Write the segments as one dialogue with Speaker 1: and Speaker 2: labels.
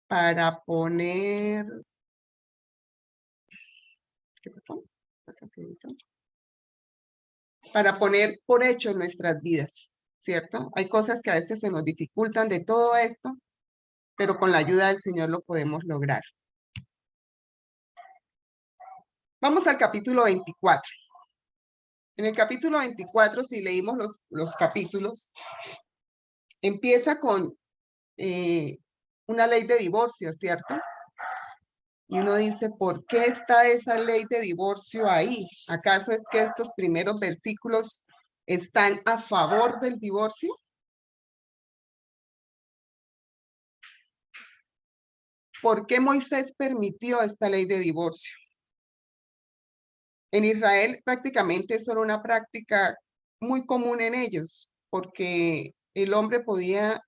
Speaker 1: para poner, ¿qué pasó? Para poner por hecho nuestras vidas, ¿cierto? Hay cosas que a veces se nos dificultan de todo esto, pero con la ayuda del Señor lo podemos lograr. Vamos al capítulo 24. En el capítulo 24, si leímos los capítulos, empieza con una ley de divorcio, ¿cierto? Y uno dice, ¿por qué está esa ley de divorcio ahí? ¿Acaso es que estos primeros versículos están a favor del divorcio? ¿Por qué Moisés permitió esta ley de divorcio? En Israel prácticamente eso era una práctica muy común en ellos, porque el hombre podía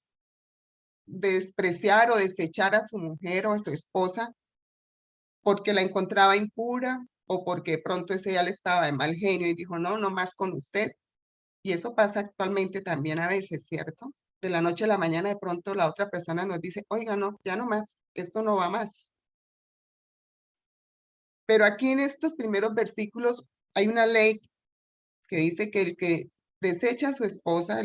Speaker 1: despreciar o desechar a su mujer o a su esposa porque la encontraba impura o porque de pronto ese ya le estaba de mal genio y dijo, no, no más con usted. Y eso pasa actualmente también a veces, ¿cierto? De la noche a la mañana de pronto la otra persona nos dice, oiga, no, ya no más, esto no va más. Pero aquí en estos primeros versículos hay una ley que dice que el que desecha a su esposa,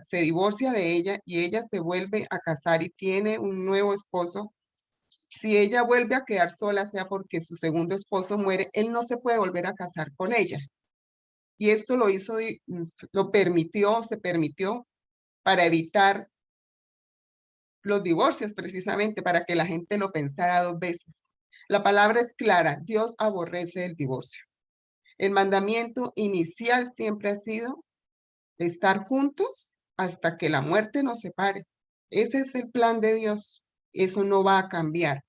Speaker 1: se divorcia de ella y ella se vuelve a casar y tiene un nuevo esposo, si ella vuelve a quedar sola, sea porque su segundo esposo muere, él no se puede volver a casar con ella. Y esto lo hizo, se permitió para evitar los divorcios precisamente, para que la gente lo pensara dos veces. La palabra es clara, Dios aborrece el divorcio. El mandamiento inicial siempre ha sido estar juntos hasta que la muerte nos separe. Ese es el plan de Dios. Eso no va a cambiar.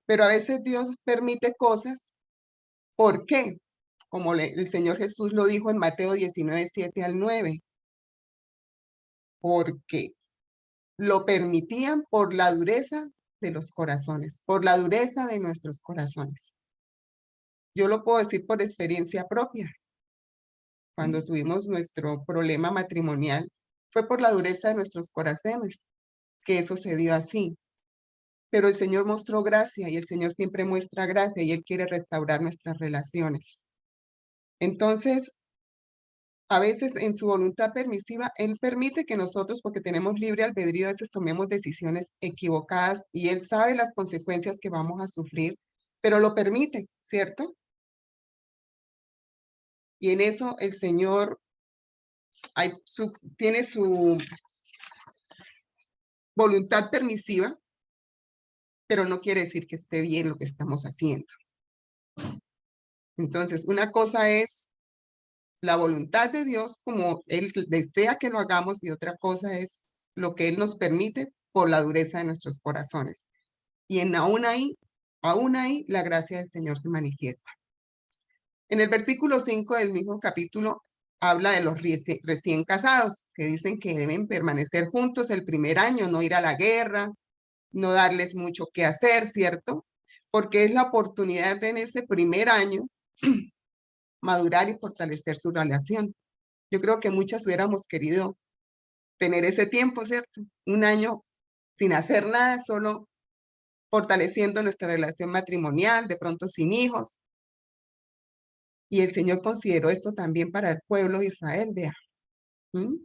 Speaker 1: Pero a veces Dios permite cosas. ¿Por qué? Como el Señor Jesús lo dijo en Mateo 19, 7 al 9. Porque lo permitían por la dureza de los corazones, por la dureza de nuestros corazones. Yo lo puedo decir por experiencia propia. Cuando tuvimos nuestro problema matrimonial, fue por la dureza de nuestros corazones que eso se dio así. Pero el Señor mostró gracia y el Señor siempre muestra gracia y Él quiere restaurar nuestras relaciones. Entonces, a veces en su voluntad permisiva, Él permite que nosotros, porque tenemos libre albedrío, a veces tomemos decisiones equivocadas y Él sabe las consecuencias que vamos a sufrir, pero lo permite, ¿cierto? Y en eso el Señor tiene su voluntad permisiva, pero no quiere decir que esté bien lo que estamos haciendo. Entonces, una cosa es la voluntad de Dios como Él desea que lo hagamos y otra cosa es lo que Él nos permite por la dureza de nuestros corazones. Y aún ahí, la gracia del Señor se manifiesta. En el versículo 5 del mismo capítulo habla de los recién casados, que dicen que deben permanecer juntos el primer año, no ir a la guerra, no darles mucho que hacer, ¿cierto? Porque es la oportunidad de en ese primer año madurar y fortalecer su relación. Yo creo que muchas hubiéramos querido tener ese tiempo, ¿cierto? Un año sin hacer nada, solo fortaleciendo nuestra relación matrimonial, de pronto sin hijos. Y el Señor consideró esto también para el pueblo de Israel, vea. ¿Mm?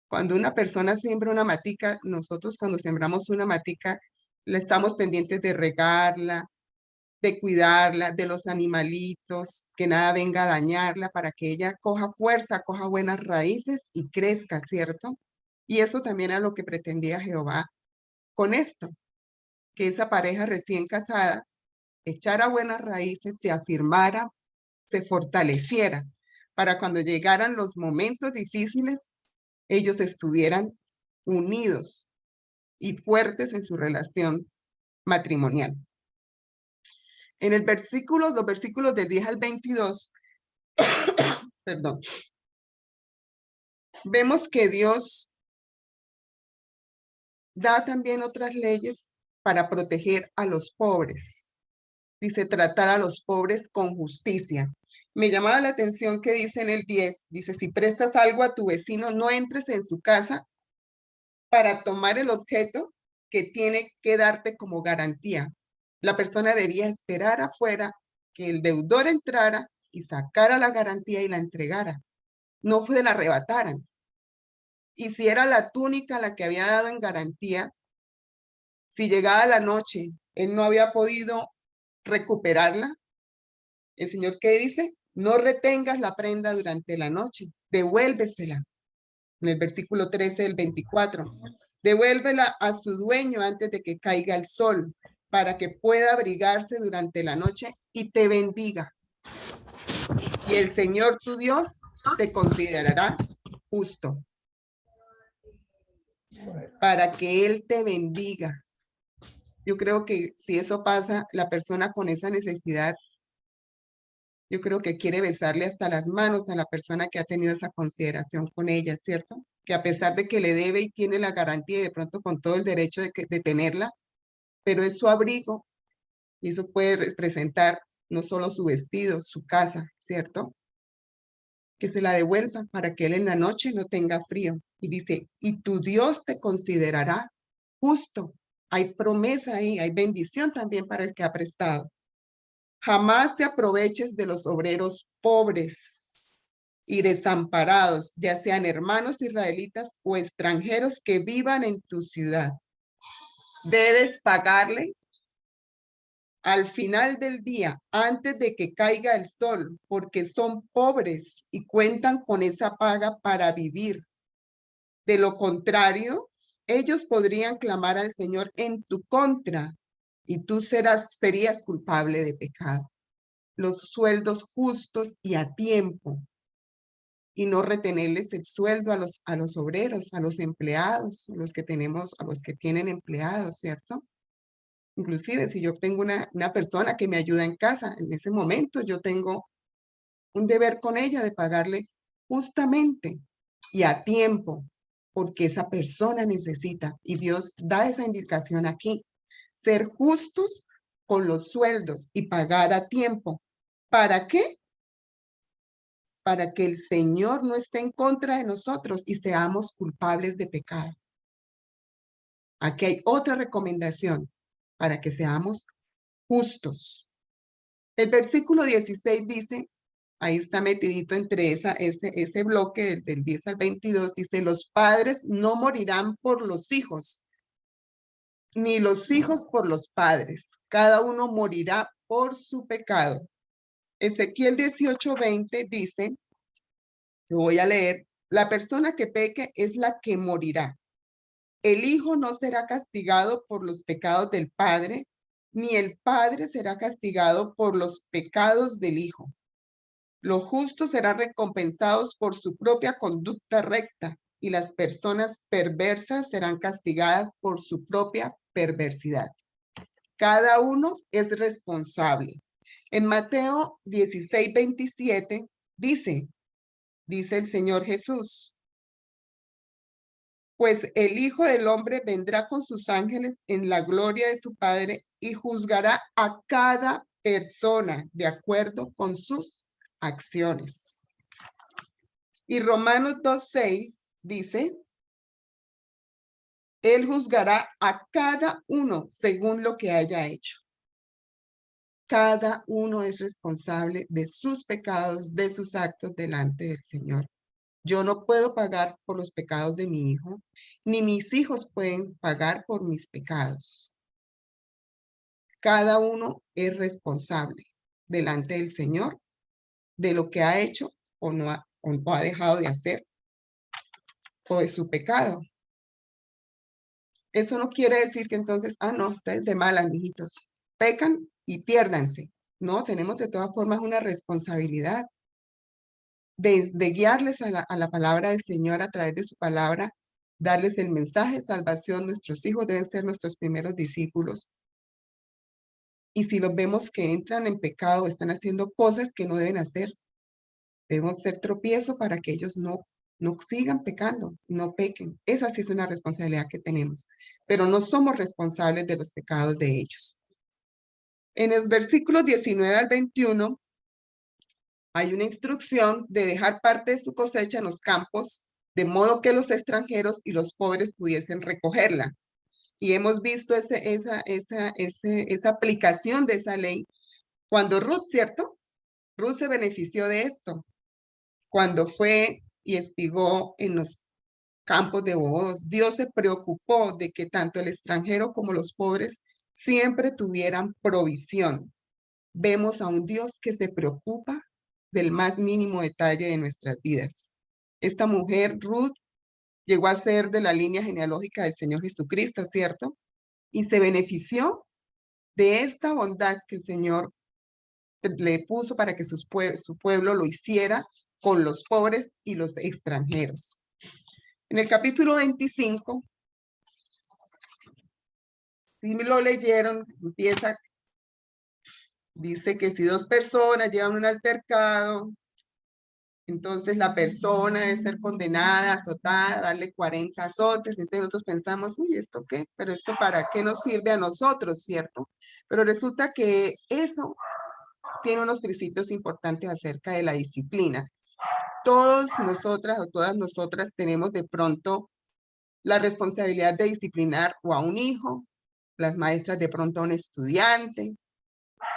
Speaker 1: Cuando una persona siembra una matica, nosotros cuando sembramos una matica, le estamos pendientes de regarla, de cuidarla, de los animalitos, que nada venga a dañarla para que ella coja fuerza, coja buenas raíces y crezca, ¿cierto? Y eso también era lo que pretendía Jehová con esto, que esa pareja recién casada echara buenas raíces, se afirmara, se fortaleciera, para cuando llegaran los momentos difíciles, ellos estuvieran unidos y fuertes en su relación matrimonial. En los versículos de 10 al 22, perdón, vemos que Dios da también otras leyes para proteger a los pobres. Dice, tratar a los pobres con justicia. Me llamaba la atención que dice en el 10, dice, si prestas algo a tu vecino, no entres en su casa para tomar el objeto que tiene que darte como garantía. La persona debía esperar afuera que el deudor entrara y sacara la garantía y la entregara. No fue de la arrebataran. Y si era la túnica la que había dado en garantía, si llegaba la noche, él no había podido recuperarla, el Señor, ¿qué dice? No retengas la prenda durante la noche, devuélvesela. En el versículo 13 del 24, devuélvela a su dueño antes de que caiga el sol, para que pueda abrigarse durante la noche y te bendiga. Y el Señor tu Dios te considerará justo, para que Él te bendiga. Yo creo que si eso pasa, la persona con esa necesidad, yo creo que quiere besarle hasta las manos a la persona que ha tenido esa consideración con ella, ¿cierto? Que a pesar de que le debe y tiene la garantía y de pronto con todo el derecho de tenerla, pero es su abrigo y eso puede representar no solo su vestido, su casa, ¿cierto? Que se la devuelva para que él en la noche no tenga frío. Y dice, y tu Dios te considerará justo. Hay promesa ahí, hay bendición también para el que ha prestado. Jamás te aproveches de los obreros pobres y desamparados, ya sean hermanos israelitas o extranjeros que vivan en tu ciudad. Debes pagarle al final del día, antes de que caiga el sol, porque son pobres y cuentan con esa paga para vivir. De lo contrario, ellos podrían clamar al Señor en tu contra y tú serías culpable de pecado. Los sueldos justos y a tiempo, y no retenerles el sueldo a los obreros, a los empleados, a los que tienen empleados, ¿cierto? Inclusive si yo tengo una persona que me ayuda en casa, en ese momento yo tengo un deber con ella de pagarle justamente y a tiempo, porque esa persona necesita, y Dios da esa indicación aquí, ser justos con los sueldos y pagar a tiempo. ¿Para qué? Para que el Señor no esté en contra de nosotros y seamos culpables de pecado. Aquí hay otra recomendación para que seamos justos. El versículo 16 dice, ahí está metidito entre ese bloque del 10 al 22, dice, los padres no morirán por los hijos, ni los hijos por los padres. Cada uno morirá por su pecado. Ezequiel 18:20 dice, lo voy a leer, la persona que peque es la que morirá. El hijo no será castigado por los pecados del padre, ni el padre será castigado por los pecados del hijo. Los justos serán recompensados por su propia conducta recta y las personas perversas serán castigadas por su propia perversidad. Cada uno es responsable. En Mateo 16:27 dice el Señor Jesús, pues el Hijo del Hombre vendrá con sus ángeles en la gloria de su Padre y juzgará a cada persona de acuerdo con sus acciones. Y Romanos 2:6 dice, Él juzgará a cada uno según lo que haya hecho. Cada uno es responsable de sus pecados, de sus actos delante del Señor. Yo no puedo pagar por los pecados de mi hijo, ni mis hijos pueden pagar por mis pecados. Cada uno es responsable delante del Señor de lo que ha hecho o no ha dejado de hacer o de su pecado. Eso no quiere decir que entonces, no, ustedes de malas, mijitos, pecan y piérdanse. No, tenemos de todas formas una responsabilidad de guiarles a la palabra del Señor a través de su palabra, darles el mensaje de salvación. Nuestros hijos deben ser nuestros primeros discípulos. Y si los vemos que entran en pecado, están haciendo cosas que no deben hacer, debemos ser tropiezo para que ellos no sigan pecando, no pequen. Esa sí es una responsabilidad que tenemos, pero no somos responsables de los pecados de ellos. En los versículos 19 al 21, hay una instrucción de dejar parte de su cosecha en los campos de modo que los extranjeros y los pobres pudiesen recogerla. Y hemos visto esa aplicación de esa ley cuando Ruth, ¿cierto? Ruth se benefició de esto cuando fue y espigó en los campos de Booz. Dios se preocupó de que tanto el extranjero como los pobres siempre tuvieran provisión. Vemos a un Dios que se preocupa del más mínimo detalle de nuestras vidas. Esta mujer, Ruth, llegó a ser de la línea genealógica del Señor Jesucristo, ¿cierto? Y se benefició de esta bondad que el Señor le puso para que su pueblo lo hiciera con los pobres y los extranjeros. En el capítulo 25, si lo leyeron, dice que si dos personas llevan un altercado, entonces la persona debe ser condenada, azotada, darle 40 azotes. Entonces nosotros pensamos, uy, ¿esto qué? Pero esto para qué nos sirve a nosotros, ¿cierto? Pero resulta que eso tiene unos principios importantes acerca de la disciplina. Todos nosotras o todas nosotras tenemos de pronto la responsabilidad de disciplinar o a un hijo, las maestras de pronto a un estudiante,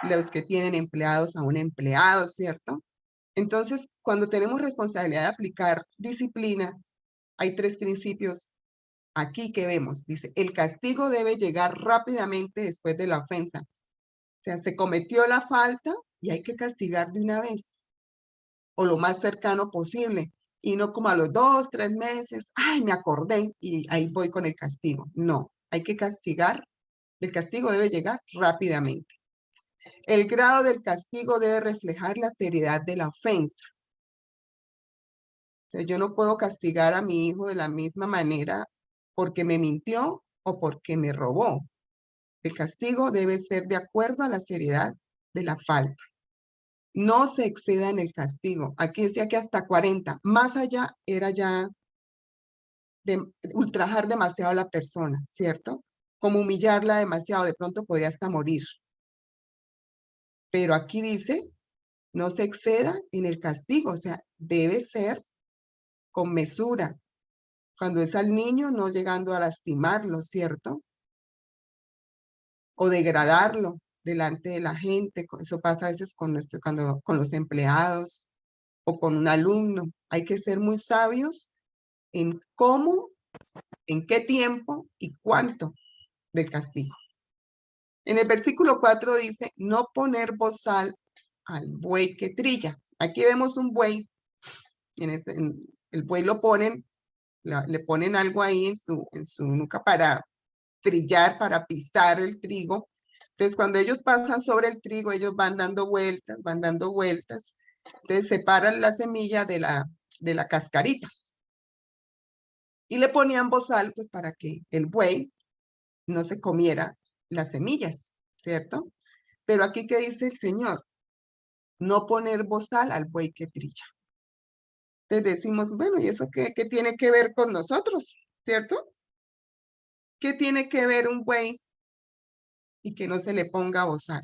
Speaker 1: los que tienen empleados a un empleado, ¿cierto? Entonces, cuando tenemos responsabilidad de aplicar disciplina, hay tres principios aquí que vemos. Dice, el castigo debe llegar rápidamente después de la ofensa. O sea, se cometió la falta y hay que castigar de una vez o lo más cercano posible y no como a los 2, 3 meses, ay, me acordé y ahí voy con el castigo. No, hay que castigar. El castigo debe llegar rápidamente. El grado del castigo debe reflejar la seriedad de la ofensa. O sea, yo no puedo castigar a mi hijo de la misma manera porque me mintió o porque me robó. El castigo debe ser de acuerdo a la seriedad de la falta. No se exceda en el castigo. Aquí decía que hasta 40. Más allá era ya de ultrajar demasiado a la persona, ¿cierto? Como humillarla demasiado, de pronto podía hasta morir. Pero aquí dice, no se exceda en el castigo, o sea, debe ser con mesura. Cuando es al niño, no llegando a lastimarlo, ¿cierto? O degradarlo delante de la gente. Eso pasa a veces con los empleados o con un alumno. Hay que ser muy sabios en cómo, en qué tiempo y cuánto del castigo. En el versículo 4 dice, no poner bozal al buey que trilla. Aquí vemos un buey, el buey lo ponen, le ponen algo ahí en su nuca para trillar, para pisar el trigo. Entonces, cuando ellos pasan sobre el trigo, ellos van dando vueltas, van dando vueltas. Entonces, separan la semilla de la cascarita. Y le ponían bozal, pues, para que el buey no se comiera las semillas, ¿cierto? Pero aquí, ¿qué dice el Señor? No poner bozal al buey que trilla. Entonces decimos, bueno, ¿y eso qué tiene que ver con nosotros? ¿Cierto? ¿Qué tiene que ver un buey y que no se le ponga bozal?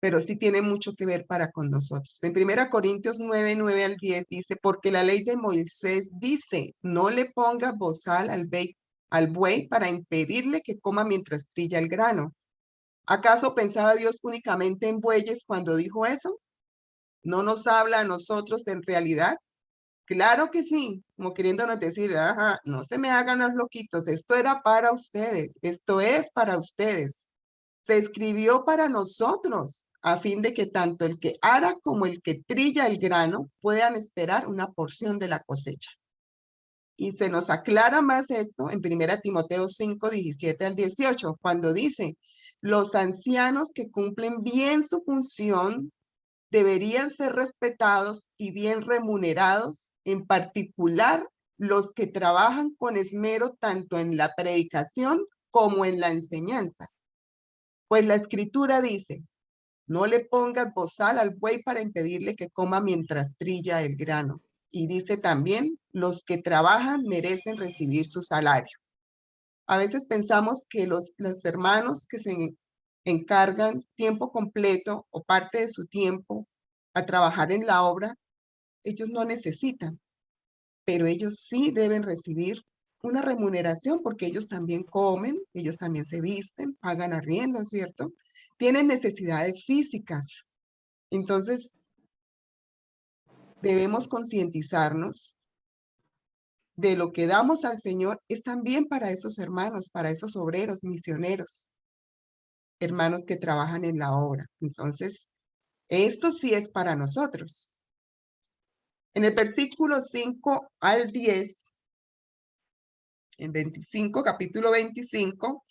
Speaker 1: Pero sí tiene mucho que ver para con nosotros. En 1 Corintios 9, 9 al 10 dice, porque la ley de Moisés dice, no le ponga bozal al buey para impedirle que coma mientras trilla el grano. ¿Acaso pensaba Dios únicamente en bueyes cuando dijo eso? ¿No nos habla a nosotros en realidad? Claro que sí, como queriéndonos decir, ajá, no se me hagan los loquitos, esto era para ustedes, esto es para ustedes. Se escribió para nosotros, a fin de que tanto el que ara como el que trilla el grano puedan esperar una porción de la cosecha. Y se nos aclara más esto en 1 Timoteo 5, 17 al 18, cuando dice, los ancianos que cumplen bien su función deberían ser respetados y bien remunerados, en particular los que trabajan con esmero tanto en la predicación como en la enseñanza. Pues la escritura dice, no le pongas bozal al buey para impedirle que coma mientras trilla el grano. Y dice también, los que trabajan merecen recibir su salario. A veces pensamos que los hermanos que se encargan tiempo completo o parte de su tiempo a trabajar en la obra, ellos no necesitan. pero ellos sí deben recibir una remuneración porque ellos también comen, ellos también se visten, pagan arriendo, ¿cierto? Tienen necesidades físicas. Entonces, debemos concientizarnos de lo que damos al Señor es también para esos hermanos, para esos obreros, misioneros, hermanos que trabajan en la obra. Entonces, esto sí es para nosotros. En el versículo 5 al 10, en 25, capítulo 25,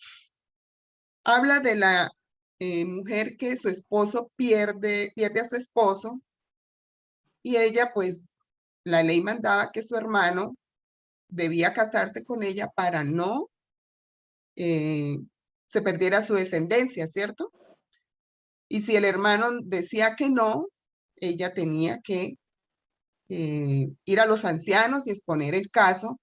Speaker 1: habla de la mujer que su esposo pierde a su esposo y ella, pues, la ley mandaba que su hermano debía casarse con ella para no se perdiera su descendencia, ¿cierto? Y si el hermano decía que no, ella tenía que ir a los ancianos y exponer el caso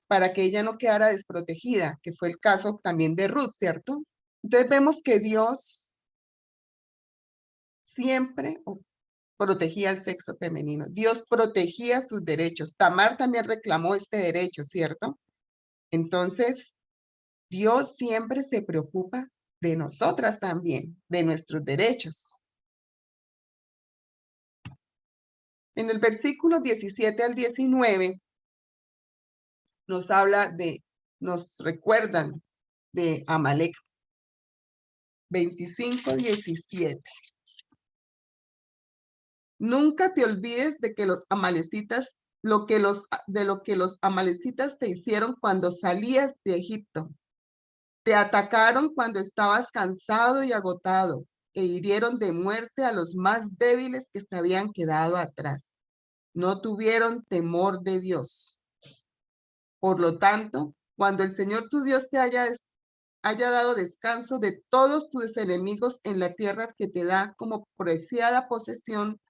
Speaker 1: para que ella no quedara desprotegida, que fue el caso también de Ruth, ¿cierto? Entonces vemos que Dios siempre protegía al sexo femenino. Dios protegía sus derechos. Tamar también reclamó este derecho, ¿cierto? Entonces, Dios siempre se preocupa de nosotras también, de nuestros derechos. En el versículo 17 al 19 nos recuerdan de Amalek. 25:17. Nunca te olvides de que los amalecitas, de lo que los amalecitas te hicieron cuando salías de Egipto. Te atacaron cuando estabas cansado y agotado e hirieron de muerte a los más débiles que se habían quedado atrás. No tuvieron temor de Dios. Por lo tanto, cuando el Señor tu Dios te haya dado descanso de todos tus enemigos en la tierra que te da como preciada posesión,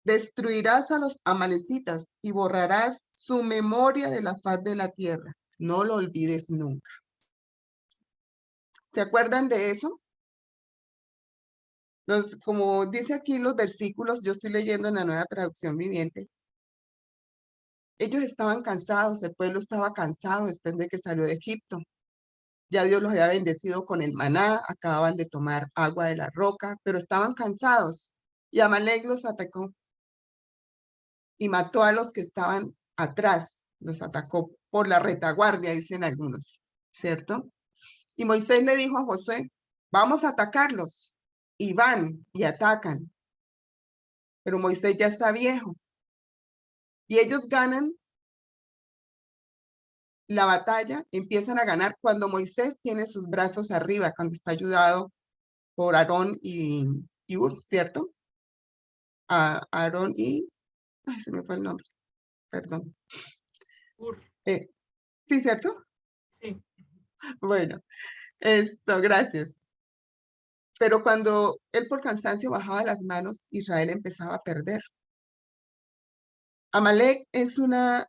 Speaker 1: destruirás a los amalecitas y borrarás su memoria de la faz de la tierra. No lo olvides nunca. ¿Se acuerdan de eso? Como dice aquí los versículos, yo estoy leyendo en la Nueva Traducción Viviente. Ellos estaban cansados, el pueblo estaba cansado después de que salió de Egipto. Ya Dios los había bendecido con el maná, acababan de tomar agua de la roca, pero estaban cansados. Y Amalek los atacó y mató a los que estaban atrás. Los atacó por la retaguardia, dicen algunos, ¿cierto? Y Moisés le dijo a Josué, vamos a atacarlos. Y van y atacan. Pero Moisés ya está viejo. Y ellos ganan la batalla, empiezan a ganar cuando Moisés tiene sus brazos arriba, cuando está ayudado por Aarón y Ur, ¿cierto? A Aarón ay, se me fue el nombre, perdón.
Speaker 2: Ur.
Speaker 1: Sí, ¿cierto?
Speaker 2: Sí.
Speaker 1: Bueno, gracias. Pero cuando él por cansancio bajaba las manos, Israel empezaba a perder. Amalek es una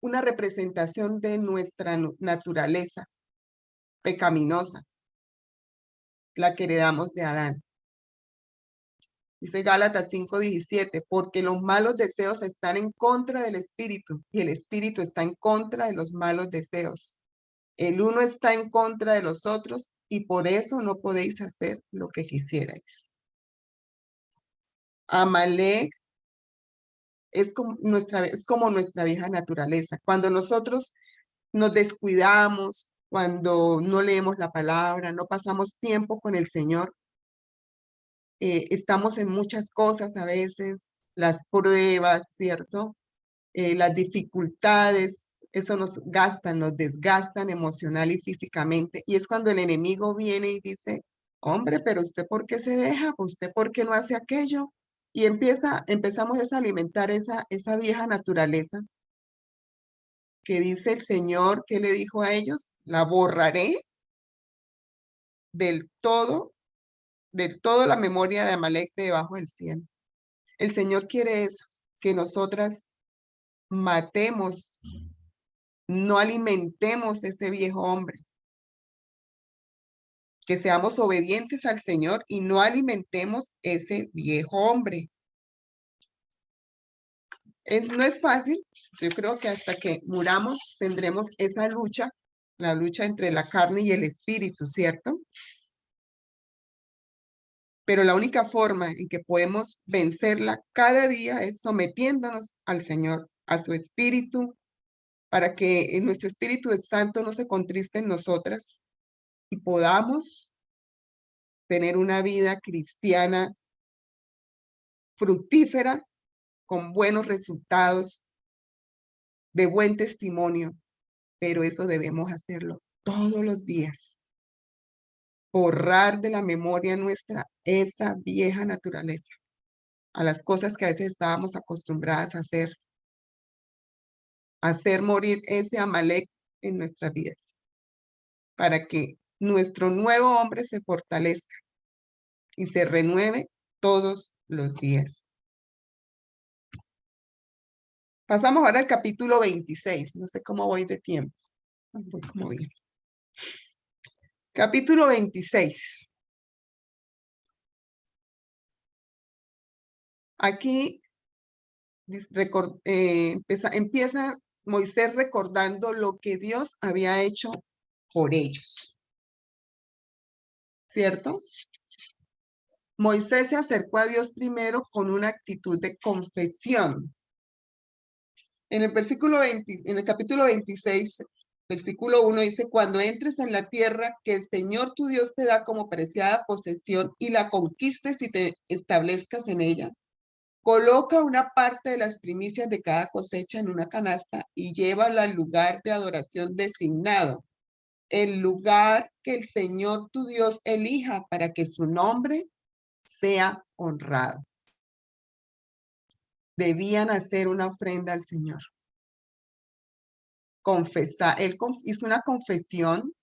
Speaker 1: representación de nuestra naturaleza pecaminosa, la que heredamos de Adán. Dice Gálatas 5:17, porque los malos deseos están en contra del espíritu y el espíritu está en contra de los malos deseos. El uno está en contra de los otros y por eso no podéis hacer lo que quisierais. Amalek es como nuestra vieja naturaleza. Cuando nosotros nos descuidamos, cuando no leemos la palabra, no pasamos tiempo con el Señor, estamos en muchas cosas a veces, las pruebas, ¿cierto? Las dificultades, eso nos gastan, nos desgastan emocional y físicamente. Y es cuando el enemigo viene y dice, hombre, pero usted ¿por qué se deja? ¿Usted por qué no hace aquello? Y empezamos a alimentar esa vieja naturaleza que dice el Señor, que le dijo a ellos, la borraré del todo, la memoria de Amalek de debajo del cielo. El Señor quiere eso, que nosotras matemos, no alimentemos ese viejo hombre, que seamos obedientes al Señor y no alimentemos ese viejo hombre. No es fácil. Yo creo que hasta que muramos tendremos esa lucha, la lucha entre la carne y el espíritu, ¿cierto? Pero la única forma en que podemos vencerla cada día es sometiéndonos al Señor, a su espíritu, para que nuestro Espíritu Santo no se contriste en nosotras y podamos tener una vida cristiana fructífera, con buenos resultados, de buen testimonio, pero eso debemos hacerlo todos los días. Borrar de la memoria nuestra esa vieja naturaleza, a las cosas que a veces estábamos acostumbradas a hacer morir ese Amalek en nuestras vidas, para que nuestro nuevo hombre se fortalezca y se renueve todos los días. Pasamos ahora al capítulo 26. No sé cómo voy de tiempo. Voy como bien. Capítulo 26. Aquí empieza Moisés recordando lo que Dios había hecho por ellos. ¿Cierto? Moisés se acercó a Dios primero con una actitud de confesión. En el versículo 20, en el capítulo 26, versículo 1 dice: cuando entres en la tierra que el Señor tu Dios te da como preciada posesión y la conquistes y te establezcas en ella, coloca una parte de las primicias de cada cosecha en una canasta y llévala al lugar de adoración designado, el lugar que el Señor tu Dios elija para que su nombre sea honrado. Debían hacer una ofrenda al Señor. Él hizo una confesión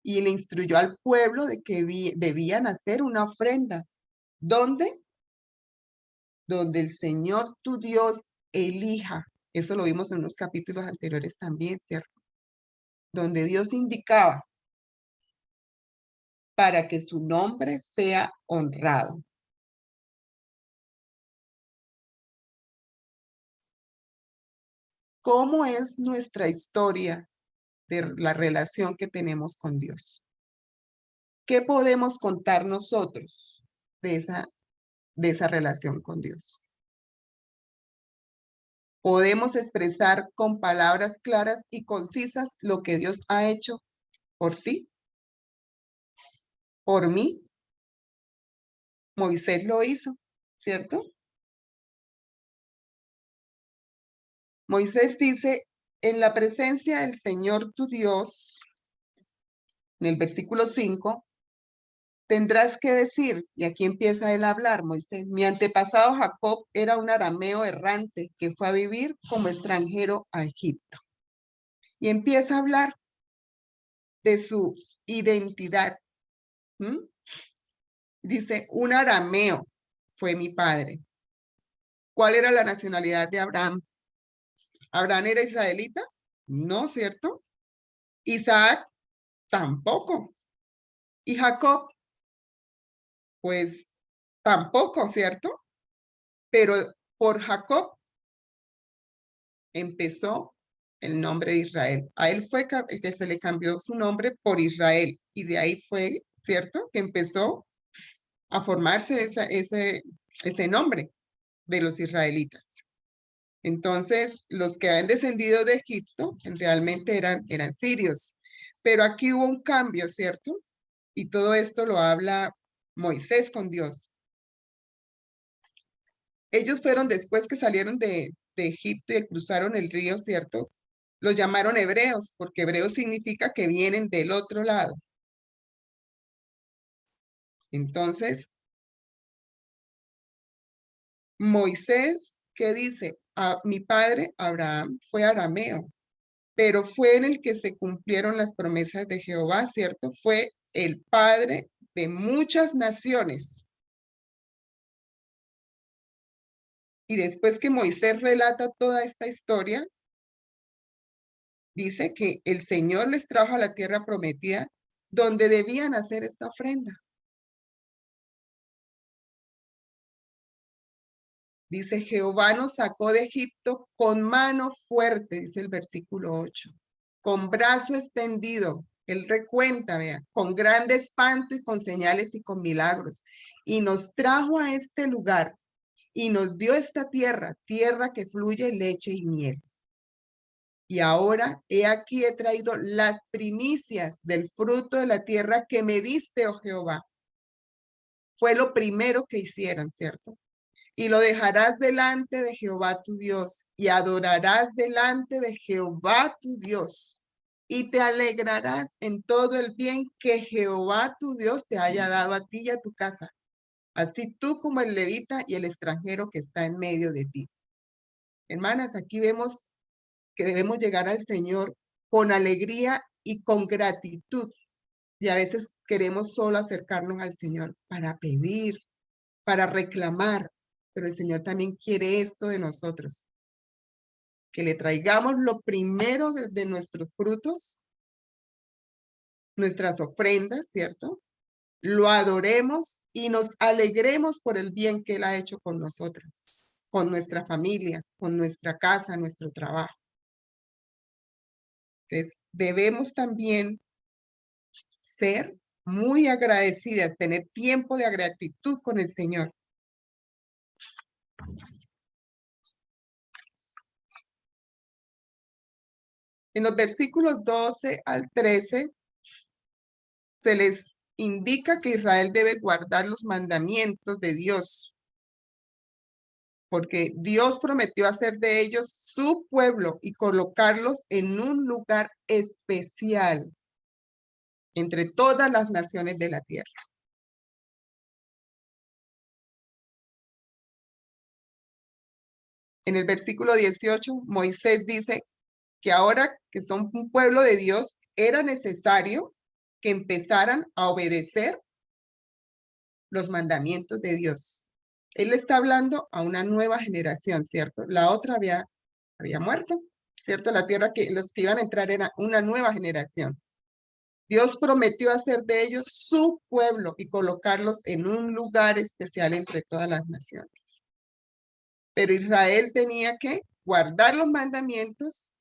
Speaker 1: y le instruyó al pueblo de que debían hacer una ofrenda. ¿Dónde? Donde el Señor tu Dios elija. Eso lo vimos en unos capítulos anteriores también, ¿cierto? Donde Dios indicaba para que su nombre sea honrado. ¿Cómo es nuestra historia de la relación que tenemos con Dios? ¿Qué podemos contar nosotros de esa relación con Dios? Podemos expresar con palabras claras y concisas lo que Dios ha hecho por ti, por mí. Moisés lo hizo, ¿cierto? Moisés dice: en la presencia del Señor tu Dios, en el versículo 5, tendrás que decir, y aquí empieza él a hablar, Moisés: mi antepasado Jacob era un arameo errante que fue a vivir como extranjero a Egipto. Y empieza a hablar de su identidad. Dice: un arameo fue mi padre. ¿Cuál era la nacionalidad de Abraham? ¿Abraham era israelita? No, ¿cierto? Isaac tampoco. ¿Y Jacob? Pues tampoco, ¿cierto? Pero por Jacob empezó el nombre de Israel. A él fue el que se le cambió su nombre por Israel. Y de ahí fue, ¿cierto? Que empezó a formarse ese nombre de los israelitas. Entonces, los que han descendido de Egipto realmente eran sirios. Pero aquí hubo un cambio, ¿cierto? Y todo esto lo habla Moisés con Dios. Ellos fueron, después que salieron de Egipto y cruzaron el río, ¿cierto? Los llamaron hebreos, porque hebreo significa que vienen del otro lado. Entonces, Moisés, ¿qué dice? Mi padre Abraham fue arameo, pero fue en el que se cumplieron las promesas de Jehová, ¿cierto? Fue el padre de muchas naciones. Y después que Moisés relata toda esta historia, dice que el Señor les trajo a la tierra prometida donde debían hacer esta ofrenda. Dice, Jehová nos sacó de Egipto con mano fuerte, dice el versículo 8, con brazo extendido. Él recuenta, vea, con grande espanto y con señales y con milagros. Y nos trajo a este lugar y nos dio esta tierra, tierra que fluye leche y miel. Y ahora he aquí he traído las primicias del fruto de la tierra que me diste, oh Jehová. Fue lo primero que hicieran, ¿cierto? Y lo dejarás delante de Jehová tu Dios y adorarás delante de Jehová tu Dios. Y te alegrarás en todo el bien que Jehová tu Dios te haya dado a ti y a tu casa. Así tú como el levita y el extranjero que está en medio de ti. Hermanas, aquí vemos que debemos llegar al Señor con alegría y con gratitud. Y a veces queremos solo acercarnos al Señor para pedir, para reclamar, pero el Señor también quiere esto de nosotros, que le traigamos lo primero de nuestros frutos, nuestras ofrendas, ¿cierto? Lo adoremos y nos alegremos por el bien que Él ha hecho con nosotras, con nuestra familia, con nuestra casa, nuestro trabajo. Entonces, debemos también ser muy agradecidas, tener tiempo de gratitud con el Señor. En los versículos 12 al 13 se les indica que Israel debe guardar los mandamientos de Dios, porque Dios prometió hacer de ellos su pueblo y colocarlos en un lugar especial entre todas las naciones de la tierra. En el versículo 18, Moisés dice que ahora que son un pueblo de Dios, era necesario que empezaran a obedecer los mandamientos de Dios. Él está hablando a una nueva generación, ¿cierto? La otra había muerto, ¿cierto? La tierra que los que iban a entrar era una nueva generación. Dios prometió hacer de ellos su pueblo y colocarlos en un lugar especial entre todas las naciones. Pero Israel tenía que guardar los mandamientos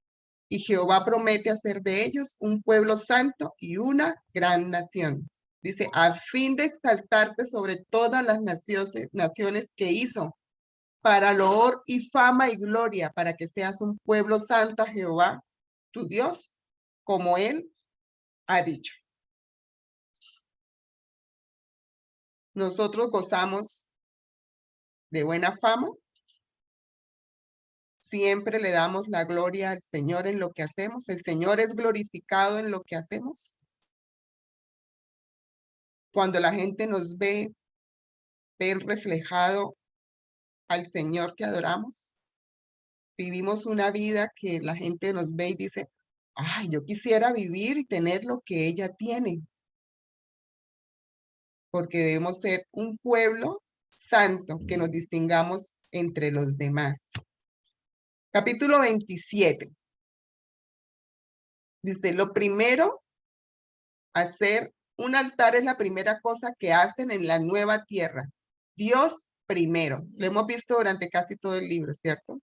Speaker 1: y Jehová promete hacer de ellos un pueblo santo y una gran nación. Dice, a fin de exaltarte sobre todas las naciones que hizo, para loor y fama y gloria, para que seas un pueblo santo a Jehová, tu Dios, como Él ha dicho. Nosotros gozamos de buena fama. Siempre le damos la gloria al Señor en lo que hacemos. El Señor es glorificado en lo que hacemos. Cuando la gente nos ve, ven reflejado al Señor que adoramos. Vivimos una vida que la gente nos ve y dice, ay, yo quisiera vivir y tener lo que ella tiene. Porque debemos ser un pueblo santo que nos distingamos entre los demás. Capítulo 27. Dice, lo primero, hacer un altar es la primera cosa que hacen en la nueva tierra. Dios primero. Lo hemos visto durante casi todo el libro, ¿cierto?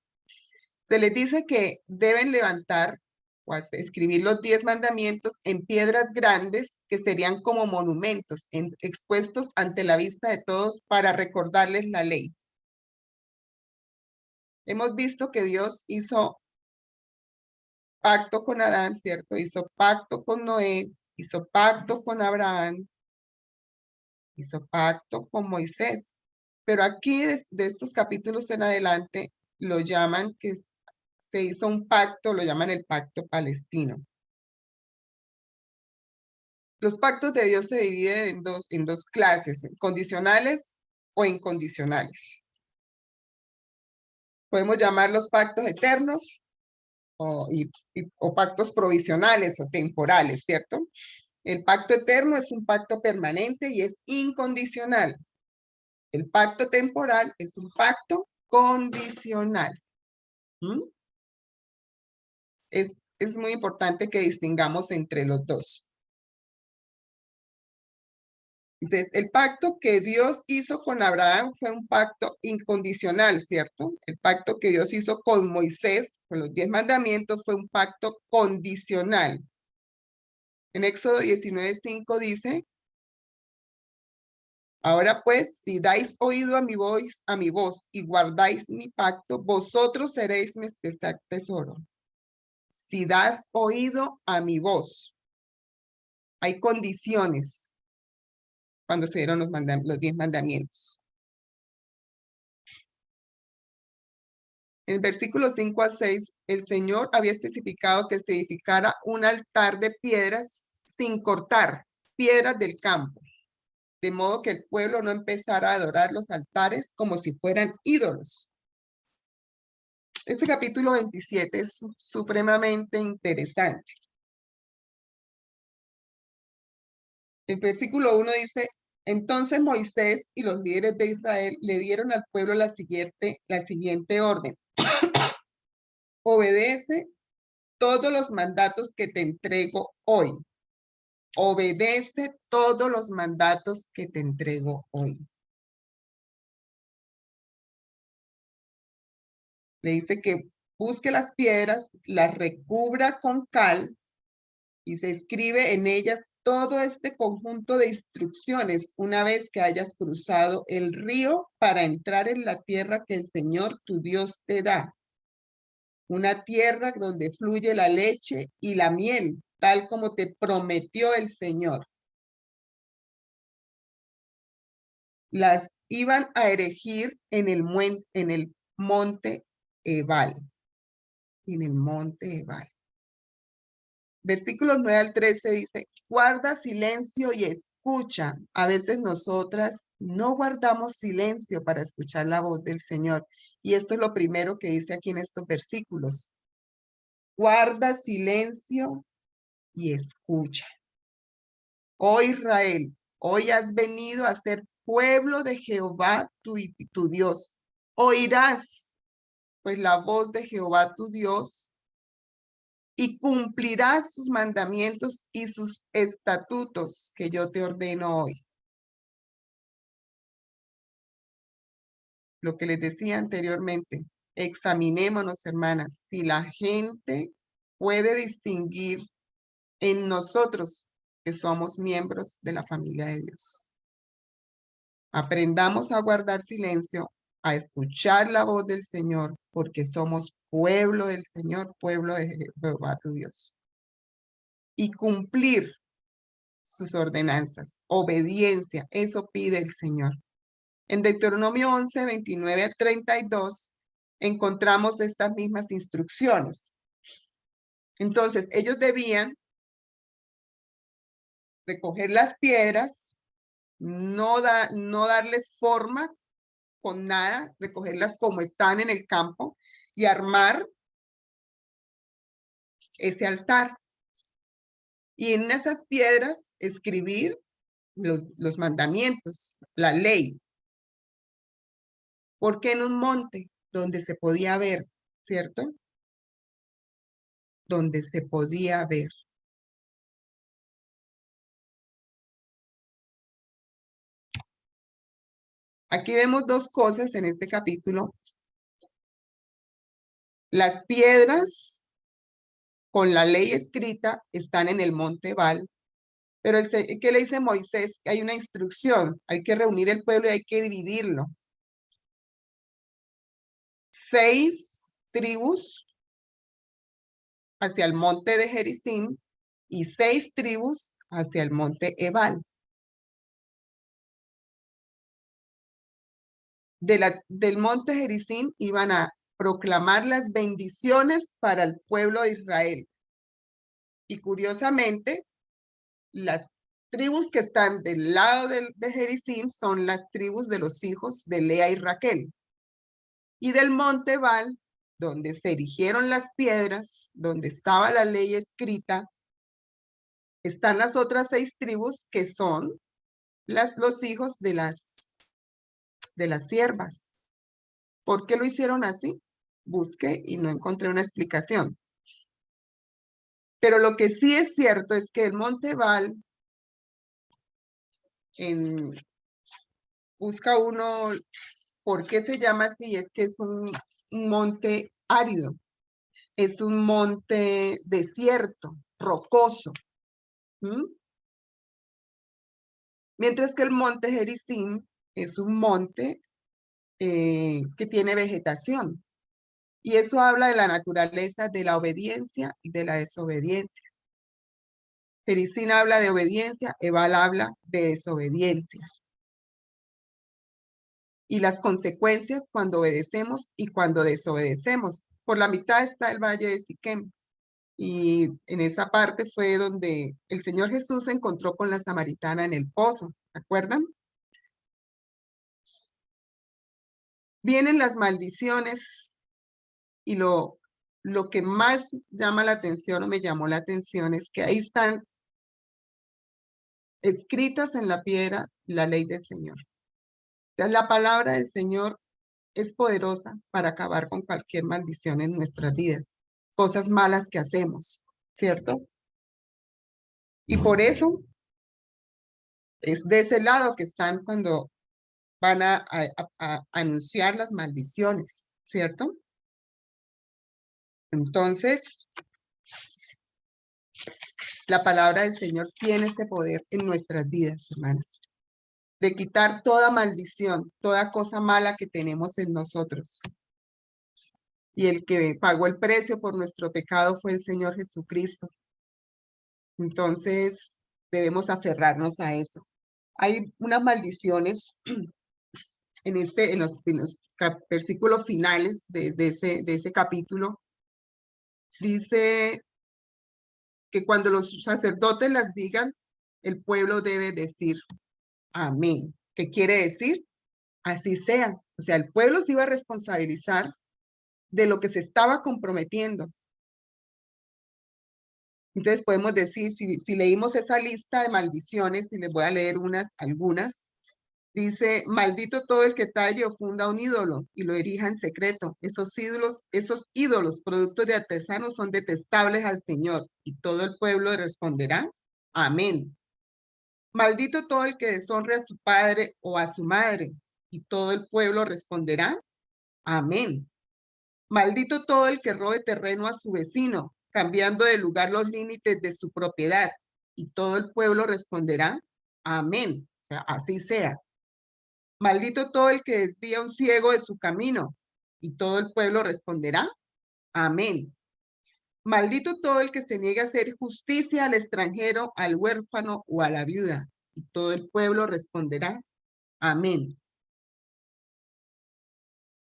Speaker 1: Se les dice que deben levantar o escribir los 10 mandamientos en piedras grandes que serían como monumentos expuestos ante la vista de todos para recordarles la ley. Hemos visto que Dios hizo pacto con Adán, ¿cierto? Hizo pacto con Noé, hizo pacto con Abraham, hizo pacto con Moisés. Pero aquí de estos capítulos en adelante lo llaman que se hizo un pacto, lo llaman el pacto palestino. Los pactos de Dios se dividen en dos clases, condicionales o incondicionales. Podemos llamarlos pactos eternos o pactos provisionales o temporales, ¿cierto? El pacto eterno es un pacto permanente y es incondicional. El pacto temporal es un pacto condicional. ¿Mm? Es muy importante que distingamos entre los dos. Entonces, el pacto que Dios hizo con Abraham fue un pacto incondicional, ¿cierto? El pacto que Dios hizo con Moisés, con los 10 mandamientos, fue un pacto condicional. En Éxodo 19:5 dice, ahora pues, si dais oído a mi voz y guardáis mi pacto, vosotros seréis mi especial tesoro. Si das oído a mi voz, hay condiciones cuando se dieron los 10 mandamientos. En versículos 5 a 6, el Señor había especificado que se edificara un altar de piedras sin cortar, piedras del campo, de modo que el pueblo no empezara a adorar los altares como si fueran ídolos. Este capítulo 27 es supremamente interesante. El versículo 1 dice, entonces Moisés y los líderes de Israel le dieron al pueblo la siguiente orden. Obedece todos los mandatos que te entrego hoy. Obedece todos los mandatos que te entrego hoy. Le dice que busque las piedras, las recubra con cal y se escribe en ellas todo este conjunto de instrucciones una vez que hayas cruzado el río para entrar en la tierra que el Señor tu Dios te da. Una tierra donde fluye la leche y la miel, tal como te prometió el Señor. Las iban a erigir en el monte Ebal. En el monte Ebal. Versículos 9 al 13 dice, guarda silencio y escucha. A veces nosotras no guardamos silencio para escuchar la voz del Señor. Y esto es lo primero que dice aquí en estos versículos. Guarda silencio y escucha. Oh Israel, hoy has venido a ser pueblo de Jehová tu Dios. Oirás pues la voz de Jehová tu Dios y cumplirás sus mandamientos y sus estatutos que yo te ordeno hoy. Lo que les decía anteriormente, examinémonos, hermanas, si la gente puede distinguir en nosotros que somos miembros de la familia de Dios. Aprendamos a guardar silencio, a escuchar la voz del Señor, porque somos pueblo del Señor, pueblo de Jehová tu Dios. Y cumplir sus ordenanzas, obediencia, eso pide el Señor. En Deuteronomio 11, 29 a 32, encontramos estas mismas instrucciones. Entonces, ellos debían recoger las piedras, no darles forma con nada, recogerlas como están en el campo y armar ese altar. Y en esas piedras escribir los mandamientos, la ley. Porque en un monte donde se podía ver, ¿cierto? Donde se podía ver. Aquí vemos dos cosas en este capítulo. Las piedras con la ley escrita están en el monte Ebal, pero ¿qué le dice Moisés? Hay una instrucción, hay que reunir el pueblo y hay que dividirlo. 6 tribus hacia el monte de Gerizim y 6 tribus hacia el monte Ebal. Del monte Gerizim iban a proclamar las bendiciones para el pueblo de Israel. Y curiosamente, las tribus que están del lado de Gerizim son las tribus de los hijos de Lea y Raquel. Y del monte Ebal, donde se erigieron las piedras, donde estaba la ley escrita, están las otras 6 tribus que son los hijos de las siervas. ¿Por qué lo hicieron así? Busqué y no encontré una explicación. Pero lo que sí es cierto es que el monte Ebal en, busca uno por qué se llama así, es que es un monte árido, es un monte desierto, rocoso. ¿Mm? Mientras que el monte Gerizim es un monte que tiene vegetación. Y eso habla de la naturaleza de la obediencia y de la desobediencia. Gerizim habla de obediencia, Ebal habla de desobediencia. Y las consecuencias cuando obedecemos y cuando desobedecemos. Por la mitad está el valle de Siquem. Y en esa parte fue donde el Señor Jesús se encontró con la samaritana en el pozo. ¿Se acuerdan? Vienen las maldiciones y lo que más llama la atención o me llamó la atención es que ahí están escritas en la piedra la ley del Señor. O sea, la palabra del Señor es poderosa para acabar con cualquier maldición en nuestras vidas, cosas malas que hacemos, ¿cierto? Y por eso es de ese lado que están cuando van a anunciar las maldiciones, ¿cierto? Entonces, la palabra del Señor tiene ese poder en nuestras vidas, hermanos, de quitar toda maldición, toda cosa mala que tenemos en nosotros. Y el que pagó el precio por nuestro pecado fue el Señor Jesucristo. Entonces, debemos aferrarnos a eso. Hay unas maldiciones en los versículos finales de ese capítulo. Dice que cuando los sacerdotes las digan, el pueblo debe decir amén. ¿Qué quiere decir? Así sea. O sea, el pueblo se iba a responsabilizar de lo que se estaba comprometiendo. Entonces podemos decir, si leímos esa lista de maldiciones, y les voy a leer algunas, dice, maldito todo el que talle o funda un ídolo y lo erija en secreto. Esos ídolos, productos de artesanos, son detestables al Señor. Y todo el pueblo responderá, amén. Maldito todo el que deshonre a su padre o a su madre. Y todo el pueblo responderá, amén. Maldito todo el que robe terreno a su vecino, cambiando de lugar los límites de su propiedad. Y todo el pueblo responderá, amén. O sea, así sea. Maldito todo el que desvía a un ciego de su camino. Y todo el pueblo responderá, amén. Maldito todo el que se niegue a hacer justicia al extranjero, al huérfano o a la viuda. Y todo el pueblo responderá, amén.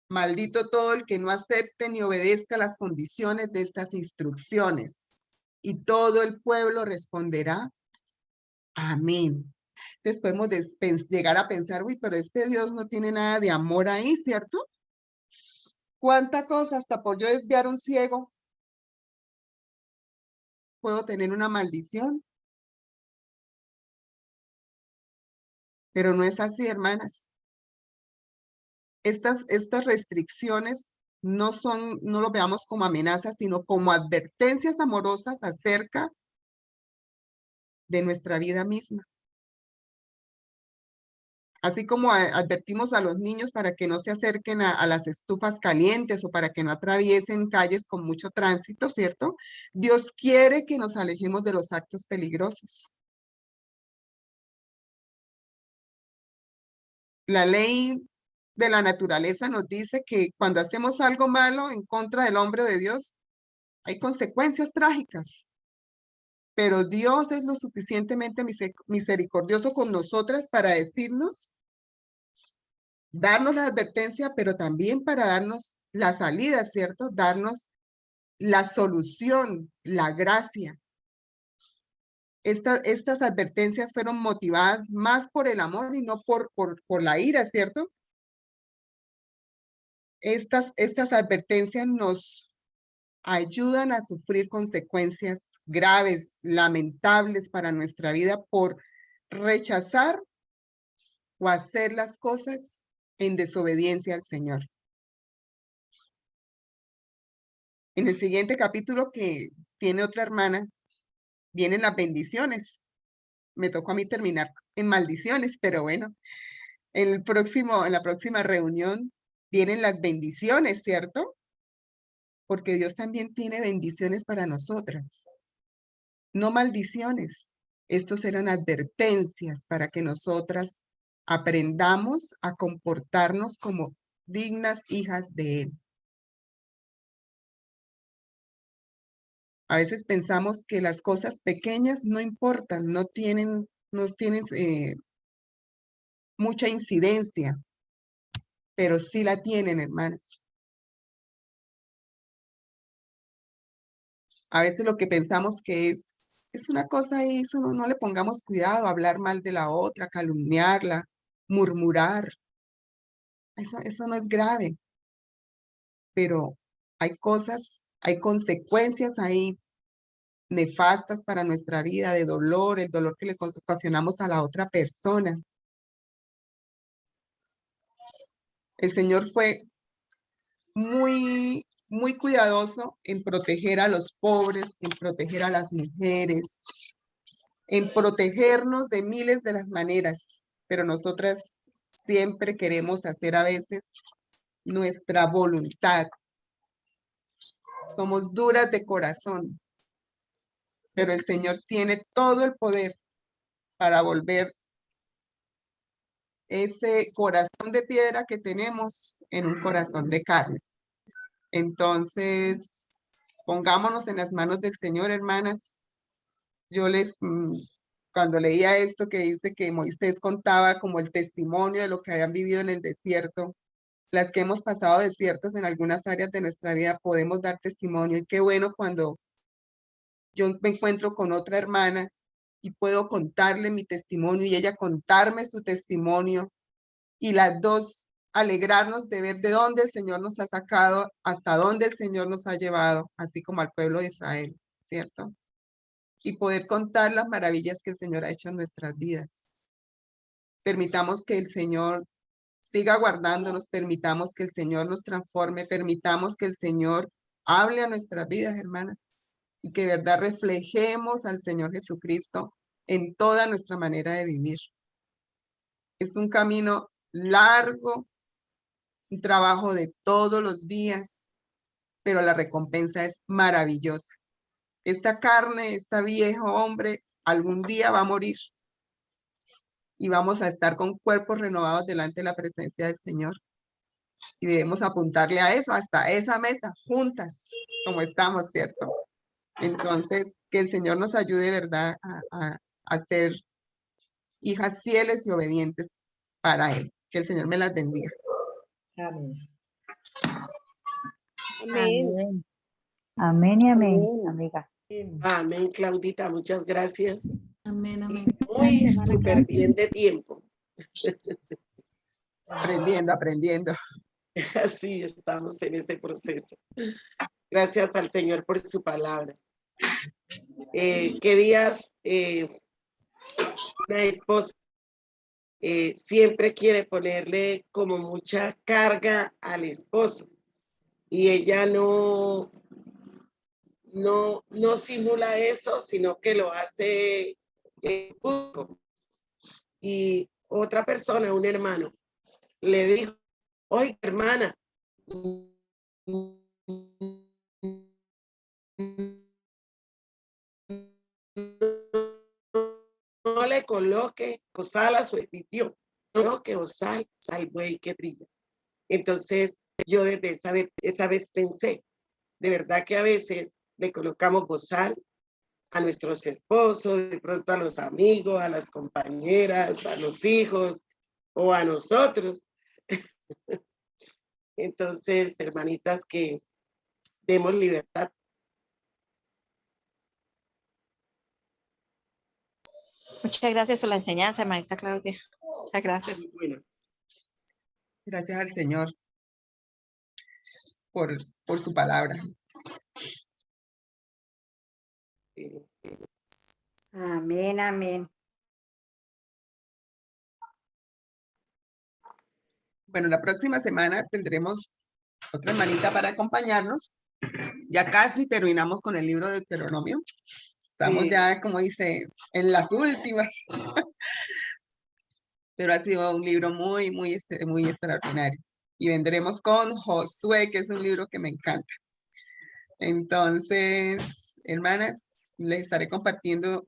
Speaker 1: Maldito todo el que no acepte ni obedezca las condiciones de estas instrucciones. Y todo el pueblo responderá, amén. Entonces podemos llegar a pensar, uy, pero este Dios no tiene nada de amor ahí, ¿cierto? ¿Cuánta cosa hasta por yo desviar un ciego puedo tener una maldición? Pero no es así, hermanas. Estas restricciones no lo veamos como amenazas, sino como advertencias amorosas acerca de nuestra vida misma. Así como advertimos a los niños para que no se acerquen a las estufas calientes o para que no atraviesen calles con mucho tránsito, ¿cierto? Dios quiere que nos alejemos de los actos peligrosos. La ley de la naturaleza nos dice que cuando hacemos algo malo en contra del hombre de Dios, hay consecuencias trágicas. Pero Dios es lo suficientemente misericordioso con nosotras para decirnos, darnos la advertencia, pero también para darnos la salida, ¿cierto? Darnos la solución, la gracia. Estas advertencias fueron motivadas más por el amor y no por la ira, ¿cierto? Estas advertencias nos ayudan a sufrir consecuencias graves, lamentables para nuestra vida por rechazar o hacer las cosas en desobediencia al Señor. En el siguiente capítulo que tiene otra hermana, vienen las bendiciones. me tocó a mí terminar en maldiciones, pero bueno, en la próxima reunión vienen las bendiciones, ¿cierto? Porque Dios también tiene bendiciones para nosotras, no maldiciones. Estos eran advertencias para que nosotras aprendamos a comportarnos como dignas hijas de Él. A veces pensamos que las cosas pequeñas no importan, no tienen mucha incidencia, pero sí la tienen, hermanas. A veces lo que pensamos que es una cosa ahí, eso no le pongamos cuidado, hablar mal de la otra, calumniarla, murmurar. Eso no es grave, pero hay cosas, hay consecuencias ahí nefastas para nuestra vida, de dolor, el dolor que le ocasionamos a la otra persona. El Señor fue muy cuidadoso en proteger a los pobres, en proteger a las mujeres, en protegernos de miles de las maneras, pero nosotras siempre queremos hacer a veces nuestra voluntad. Somos duras de corazón, pero el Señor tiene todo el poder para volver ese corazón de piedra que tenemos en un corazón de carne. Entonces, pongámonos en las manos del Señor, hermanas. Yo cuando leía esto que dice que Moisés contaba como el testimonio de lo que habían vivido en el desierto, las que hemos pasado desiertos en algunas áreas de nuestra vida podemos dar testimonio. Y qué bueno cuando yo me encuentro con otra hermana y puedo contarle mi testimonio y ella contarme su testimonio y las dos alegrarnos de ver de dónde el Señor nos ha sacado, hasta dónde el Señor nos ha llevado, así como al pueblo de Israel, ¿cierto? Y poder contar las maravillas que el Señor ha hecho en nuestras vidas. Permitamos que el Señor siga guardándonos, permitamos que el Señor nos transforme, permitamos que el Señor hable a nuestras vidas, hermanas, y que de verdad reflejemos al Señor Jesucristo en toda nuestra manera de vivir. Es un camino largo, un trabajo de todos los días, pero la recompensa es maravillosa. Esta carne, este viejo hombre, algún día va a morir y vamos a estar con cuerpos renovados delante de la presencia del Señor. Y debemos apuntarle a eso, hasta esa meta, juntas, como estamos, ¿cierto? Entonces, que el Señor nos ayude, ¿verdad?, a ser hijas fieles y obedientes para Él. Que el Señor me las bendiga.
Speaker 2: Amén.
Speaker 3: Amén.
Speaker 4: Amén. Amén y amén,
Speaker 3: Amén.
Speaker 4: amiga.
Speaker 3: Amén, Claudita, muchas gracias.
Speaker 5: Amén, amén.
Speaker 3: Muy
Speaker 4: Gracias, hermana
Speaker 3: súper
Speaker 4: Claudia.
Speaker 3: bien de tiempo.
Speaker 1: Aprendiendo.
Speaker 3: Así estamos en ese proceso. Gracias al Señor por su palabra. Querías, una esposa siempre quiere ponerle como mucha carga al esposo y ella no simula eso, sino que lo hace público. Y otra persona, un hermano, le dijo: oye, hermana, no le coloque cosal a su epitio, no que osal al buey que brilla. Entonces, yo desde esa vez pensé, de verdad que a veces le colocamos bozal a nuestros esposos, de pronto a los amigos, a las compañeras, a los hijos o a nosotros. Entonces, hermanitas, que demos libertad.
Speaker 4: Muchas gracias por la enseñanza, hermanita Claudia. Muchas gracias.
Speaker 3: Muy buena.
Speaker 1: Gracias al Señor por su palabra.
Speaker 2: Amén, amén.
Speaker 1: Bueno, la próxima semana tendremos otra hermanita para acompañarnos. Ya casi terminamos con el libro de Deuteronomio. Estamos
Speaker 3: Sí.
Speaker 1: ya, como dice, en las últimas. Pero ha sido un libro muy, muy, muy extraordinario. Y vendremos con Josué, que es un libro que me encanta. Entonces, hermanas, les estaré compartiendo,